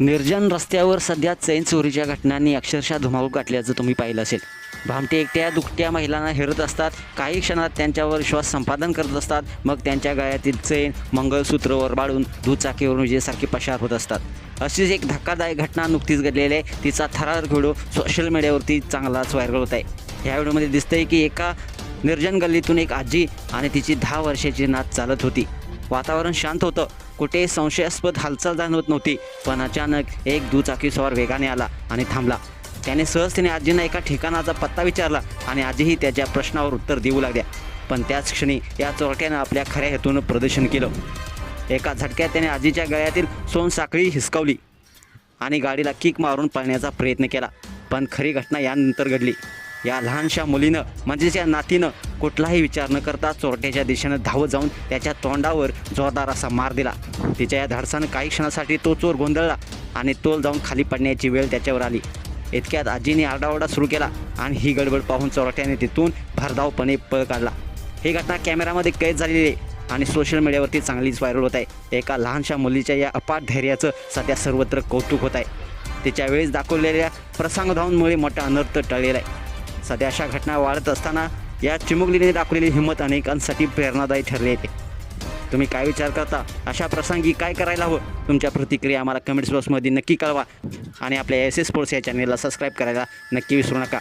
निर्जन रस्त्यावर सध्या चैन चोरीच्या घटनांनी अक्षरशः धुमाकूळ घातल्याचं तुम्ही पाहिलं असेल. भामटे एकट्या दुकट्या महिलांना हेरत असतात. काही क्षणात त्यांच्यावर विश्वास संपादन करत असतात. मग त्यांच्या गळ्यातील चैन मंगळसूत्रवर बाळून दुचाकीवरून विजेसारखे पसार होत असतात. अशीच एक धक्कादायक घटना नुकतीच घडलेली आहे. तिचा थरारक व्हिडिओ सोशल मीडियावरती चांगलाच व्हायरल होत आहे. ह्या व्हिडिओमध्ये दिसतंय की एका निर्जन गल्लीतून एक आजी आणि तिची 10 वर्षाची नात चालत होती. वातावरण शांत होतं. कुठे संशयास्पद हालचाल जाणवत नव्हती. पण अचानक एक दुचाकी स्वार वेगाने आला आणि थांबला. त्याने सहजतेने आजींना एका ठिकाणाचा पत्ता विचारला आणि आजीही त्याच्या प्रश्नावर उत्तर देऊ लागल्या. पण त्याच क्षणी या चोरट्यानं आपल्या खऱ्या हेतूनं प्रदर्शन केलं. एका झटक्यात त्याने आजीच्या गळ्यातील सोनसाखळी हिसकावली आणि गाडीला किक मारून पळण्याचा प्रयत्न केला. पण खरी घटना यानंतर घडली. या लहानशा मुलीनं म्हणजेच या नातीनं कुठलाही विचार न करता चोरट्याच्या दिशेनं धावत जाऊन त्याच्या तोंडावर जोरदार असा मार दिला. तिच्या या धाडसानं काही क्षणासाठी तो चोर गोंधळला आणि तोल जाऊन खाली पडण्याची वेळ त्याच्यावर आली. इतक्यात आजीने आरडाओरडा सुरू केला आणि ही गडबड पाहून चोरट्याने तिथून भरधावपणे पळ काढला. ही घटना कॅमेरामध्ये कैद झालेली आहे आणि सोशल मीडियावरती चांगलीच व्हायरल होत आहे. एका लहानशा मुलीच्या या अपाट धैर्याचं सध्या सर्वत्र कौतुक होत आहे. तिच्या वेळेस दाखवलेल्या प्रसंगधावांमुळे मोठा अनर्थ टळलेला आहे. सध्या अशा घटना वाढत असताना या चिमुकलीने दाखवलेली हिंमत अनेकांसाठी प्रेरणादायी ठरली आहे. तुम्ही काय विचार करता? अशा प्रसंगी काय करायला हवं? तुमच्या प्रतिक्रिया आम्हाला कमेंट्स बॉक्समध्ये नक्की कळवा आणि आपल्या एस एस स्पोर्ट्स या चॅनलला सबस्क्राईब करायला नक्की विसरू नका.